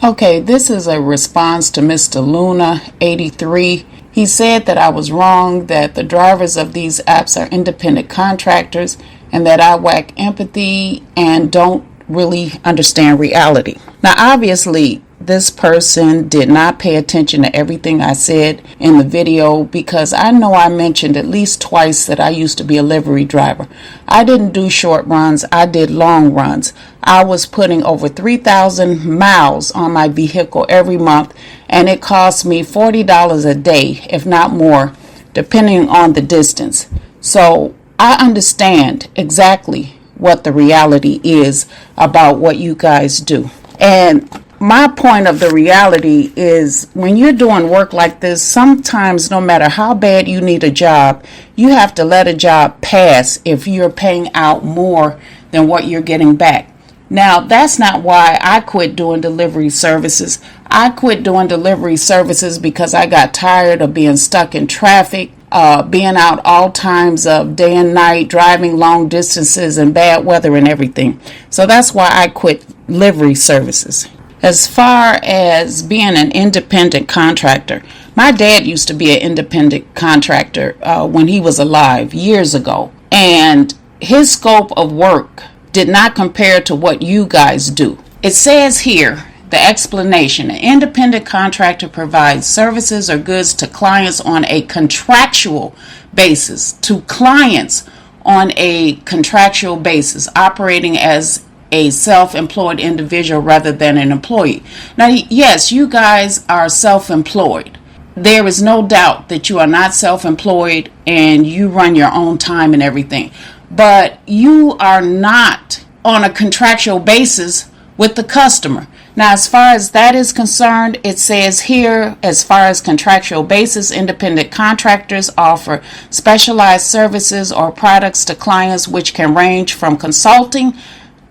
Okay, this is a response to Mr. Luna 83. He said that I was wrong, that the drivers of these apps are independent contractors, and that I lack empathy and don't really understand reality. Now, obviously, this person did not pay attention to everything I said in the video, because I know I mentioned at least twice that I used to be a livery driver. I didn't do short runs, I did long runs. I was putting over 3,000 miles on my vehicle every month, and it cost me $40 a day, if not more, depending on the distance. So I understand exactly what the reality is about what you guys do. And my point of the reality is, when you're doing work like this, sometimes no matter how bad you need a job, you have to let a job pass if you're paying out more than what you're getting back. Now, that's not why I quit doing delivery services. I quit doing delivery services because I got tired of being stuck in traffic, being out all times of day and night, driving long distances and bad weather and everything. So that's why I quit livery services. As far as being an independent contractor, my dad used to be an independent contractor when he was alive years ago. And his scope of work did not compare to what you guys do. It says here, the explanation: an independent contractor provides services or goods to clients on a contractual basis. To clients on a contractual basis, operating as a self-employed individual rather than an employee. Now, yes, you guys are self-employed. There is no doubt that you are not self-employed and you run your own time and everything. But you are not on a contractual basis with the customer. Now, as far as that is concerned, it says here, as far as contractual basis, independent contractors offer specialized services or products to clients, which can range from consulting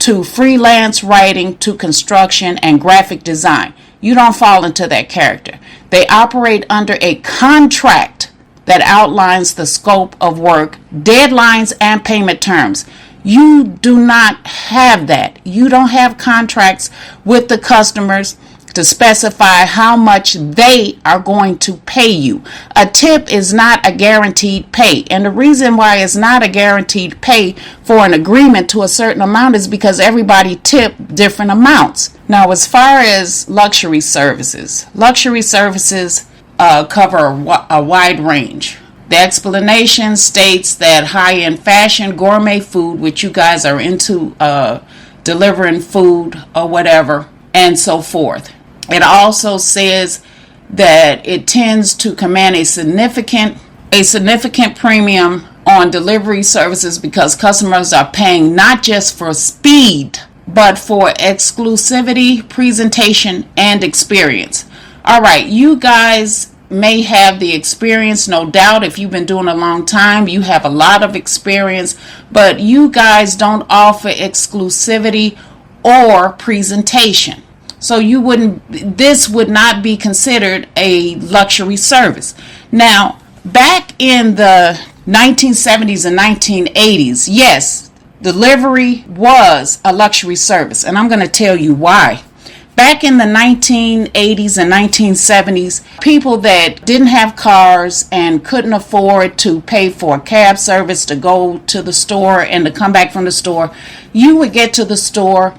to freelance writing to construction and graphic design. You don't fall into that character. They operate under a contract that outlines the scope of work, deadlines, and payment terms. You do not have that. You don't have contracts with the customers to specify how much they are going to pay you. A tip is not a guaranteed pay. And the reason why it's not a guaranteed pay for an agreement to a certain amount is because everybody tip different amounts. Now, as far as luxury services cover a wide range. The explanation states that high-end fashion, gourmet food, which you guys are into, delivering food or whatever, and so forth. It also says that it tends to command a significant premium on delivery services because customers are paying not just for speed, but for exclusivity, presentation, and experience. All right, you guys may have the experience, no doubt. If you've been doing a long time, you have a lot of experience, but you guys don't offer exclusivity or presentation. So this would not be considered a luxury service. Now, back in the 1970s and 1980s, yes, delivery was a luxury service, and I'm going to tell you why. Back in the 1980s and 1970s, people that didn't have cars and couldn't afford to pay for a cab service to go to the store and to come back from the store, you would get to the store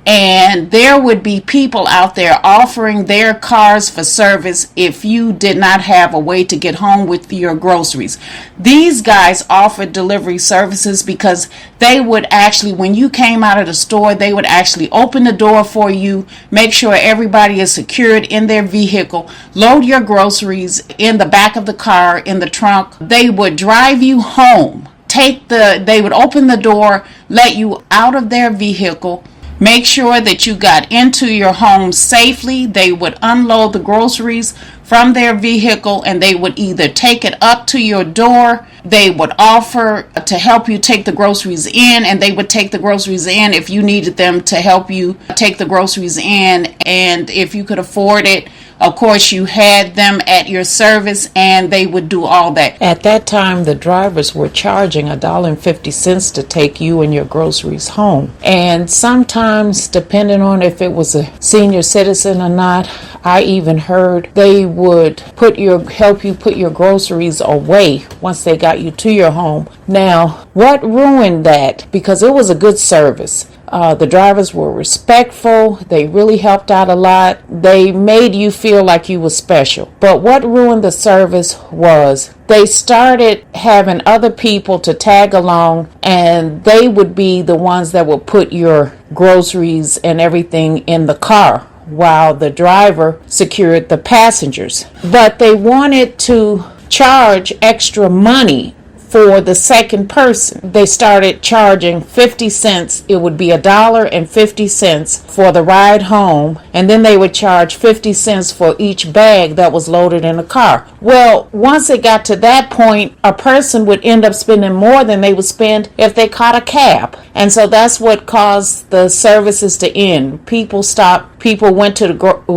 and there would be people out there offering their cars for service if you did not have a way to get home with your groceries. These guys offered delivery services because they would actually, when you came out of the store, they would actually open the door for you, make sure everybody is secured in their vehicle, load your groceries in the back of the car, in the trunk. They would drive you home, they would open the door, let you out of their vehicle, make sure that you got into your home safely. They would unload the groceries from their vehicle and they would either take it up to your door. They would offer to help you take the groceries in, and they would take the groceries in if you needed them to help you take the groceries in. And if you could afford it, of course, you had them at your service and they would do all that. At that time, the drivers were charging $1.50 to take you and your groceries home. And sometimes, depending on if it was a senior citizen or not, I even heard they would help you put your groceries away once they got you to your home. Now, what ruined that? Because it was a good service. The drivers were respectful. They really helped out a lot. They made you feel like you were special. But what ruined the service was they started having other people to tag along, and they would be the ones that would put your groceries and everything in the car while the driver secured the passengers. But they wanted to charge extra money for the second person. They started charging 50 cents. It would be $1.50 for the ride home, and then they would charge 50 cents for each bag that was loaded in the car. Well, once it got to that point, a person would end up spending more than they would spend if they caught a cab. And so that's what caused the services to end. People stopped. People went to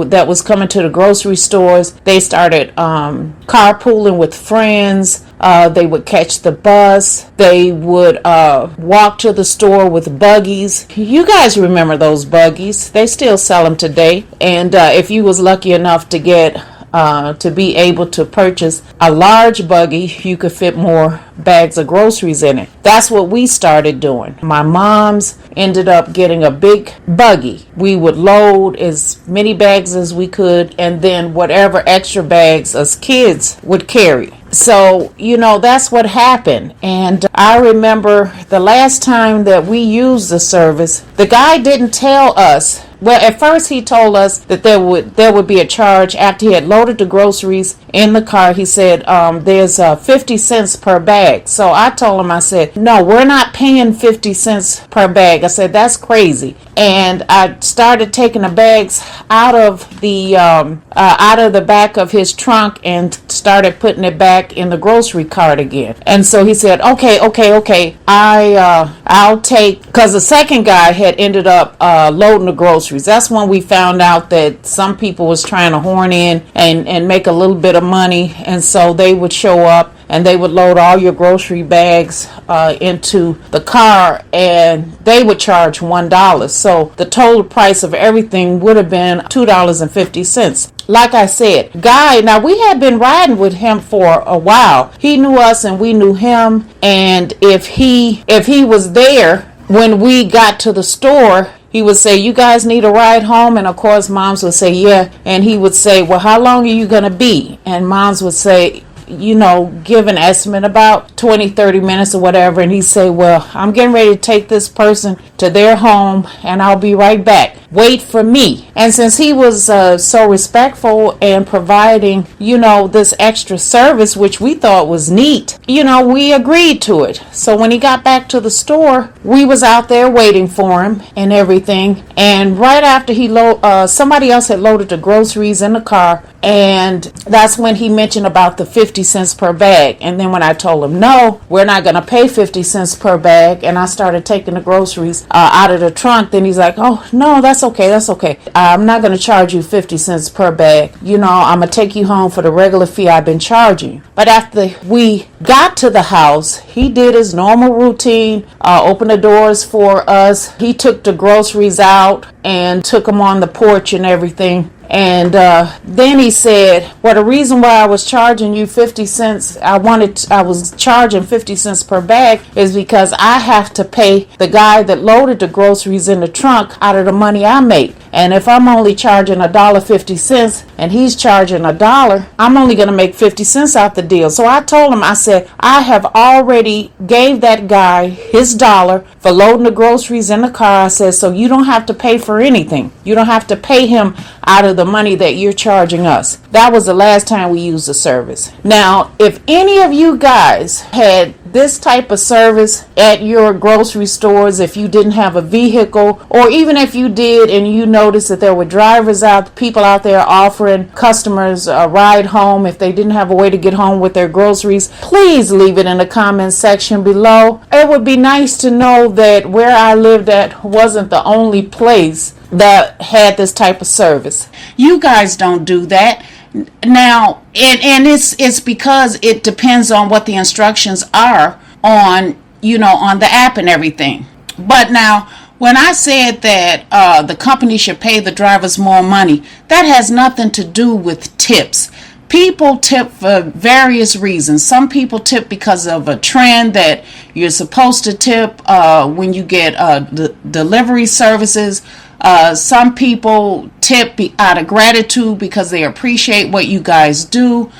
that was coming to the grocery stores. They started carpooling with friends. They would catch the bus. They would walk to the store with buggies. You guys remember those buggies? They still sell them today. And if you was lucky enough to get to be able to purchase a large buggy, you could fit more bags of groceries in it. That's what we started doing. My mom's ended up getting a big buggy. We would load as many bags as we could, and then whatever extra bags us kids would carry. So, that's what happened. And I remember the last time that we used the service, the guy didn't tell us. Well, at first he told us that there would be a charge after he had loaded the groceries in the car. He said there's 50 cents per bag. So I told him, I said, no, we're not paying 50 cents per bag. I said, that's crazy. And I started taking the bags out of the back of his trunk and started putting it back in the grocery cart again. And so he said, okay. I'll take, because the second guy had ended up loading the groceries. That's when we found out that some people was trying to horn in and make a little bit of money. And so they would show up and they would load all your grocery bags into the car, and they would charge $1. So the total price of everything would have been $2.50. Like I said, Guy, now we had been riding with him for a while. He knew us and we knew him. And if he was there when we got to the store, he would say, you guys need a ride home? And of course, moms would say, yeah. And he would say, well, how long are you going to be? And moms would say, give an estimate about 20, 30 minutes or whatever. And he'd say, well, I'm getting ready to take this person to their home and I'll be right back. Wait for me. And since he was so respectful and providing, this extra service, which we thought was neat, we agreed to it. So when he got back to the store, we was out there waiting for him and everything. And right after somebody else had loaded the groceries in the car, and that's when he mentioned about the 50 cents per bag. And then when I told him, no, we're not going to pay 50 cents per bag, and I started taking the groceries out of the trunk, then he's like, oh, no, that's okay. I'm not going to charge you 50 cents per bag. I'm going to take you home for the regular fee I've been charging you. But after we got to the house, he did his normal routine, opened the doors for us. He took the groceries out and took them on the porch and everything. And then he said, well, the reason why I was charging you 50 cents, I was charging 50 cents per bag is because I have to pay the guy that loaded the groceries in the trunk out of the money I make. And if I'm only charging $1.50 and he's charging $1, I'm only going to make 50 cents out the deal. So I told him, I said, I have already gave that guy his $1 for loading the groceries in the car. I said, so you don't have to pay for anything. You don't have to pay him out of the money that you're charging us. That was the last time we used the service. Now, if any of you guys had this type of service at your grocery stores if you didn't have a vehicle, or even if you did and you noticed that there were people out there offering customers a ride home if they didn't have a way to get home with their groceries, please leave it in the comment section below. It would be nice to know that where I lived at wasn't the only place that had this type of service. You guys don't do that. Now, and it's because it depends on what the instructions are on, on the app and everything. But now, when I said that the company should pay the drivers more money, that has nothing to do with tips. People tip for various reasons. Some people tip because of a trend that you're supposed to tip when you get delivery services. Some people tip out of gratitude because they appreciate what you guys do.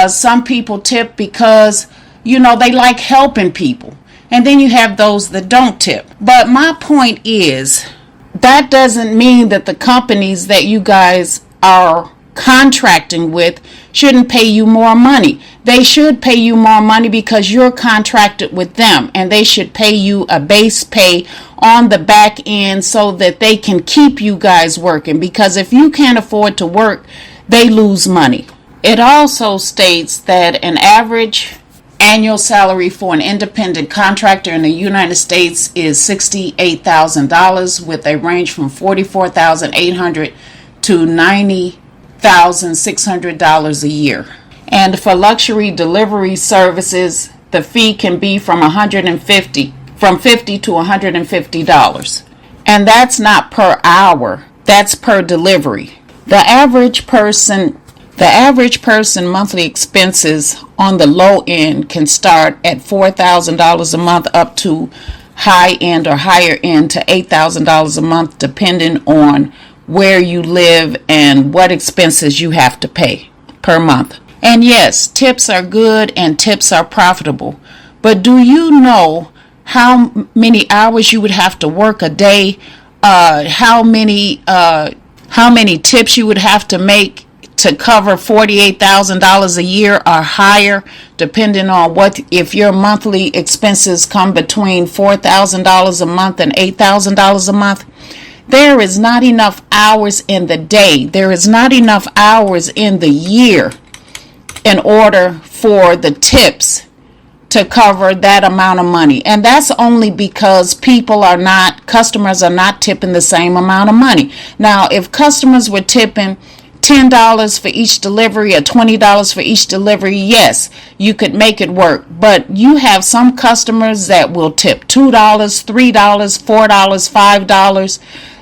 Some people tip because, they like helping people. And then you have those that don't tip. But my point is, that doesn't mean that the companies that you guys are contracting with shouldn't pay you more money. They should pay you more money because you're contracted with them, and they should pay you a base pay on the back end so that they can keep you guys working, because if you can't afford to work, they lose money. It also states that an average annual salary for an independent contractor in the United States is $68,000, with a range from $44,800 to $90,600 a year. And for luxury delivery services, the fee can be from $50 to $150. And that's not per hour, that's per delivery. The average person monthly expenses on the low end can start at $4,000 a month up to high end or higher end to $8,000 a month, depending on where you live and what expenses you have to pay per month. And yes, tips are good and tips are profitable. But do you know how many hours you would have to work a day? How many tips you would have to make to cover $48,000 a year or higher, depending on if your monthly expenses come between $4,000 a month and $8,000 a month? There is not enough hours in the day. There is not enough hours in the year in order for the tips to cover that amount of money. And that's only because customers are not tipping the same amount of money. Now, if customers were tipping $10 for each delivery or $20 for each delivery, yes, you could make it work. But you have some customers that will tip $2, $3, $4, $5.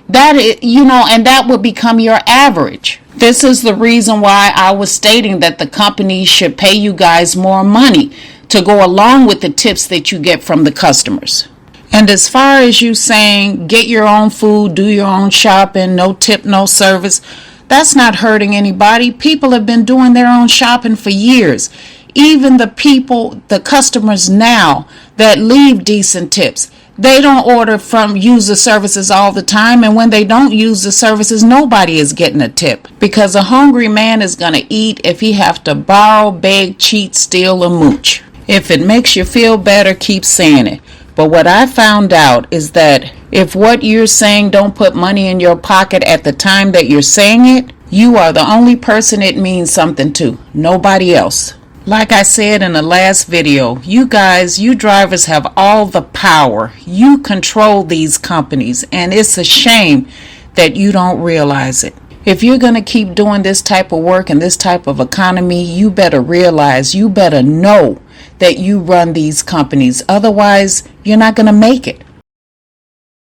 And that would become your average. This is the reason why I was stating that the company should pay you guys more money to go along with the tips that you get from the customers. And as far as you saying, get your own food, do your own shopping, no tip, no service, that's not hurting anybody. People have been doing their own shopping for years. Even the customers now that leave decent tips, they don't use the services all the time, and when they don't use the services, nobody is getting a tip, because a hungry man is going to eat if he have to borrow, beg, cheat, steal, or mooch. If it makes you feel better, keep saying it. But what I found out is that if what you're saying don't put money in your pocket at the time that you're saying it, you are the only person it means something to, nobody else. Like I said in the last video, you drivers have all the power. You control these companies, and it's a shame that you don't realize it. If you're going to keep doing this type of work and this type of economy, you better know that you run these companies. Otherwise, you're not going to make it.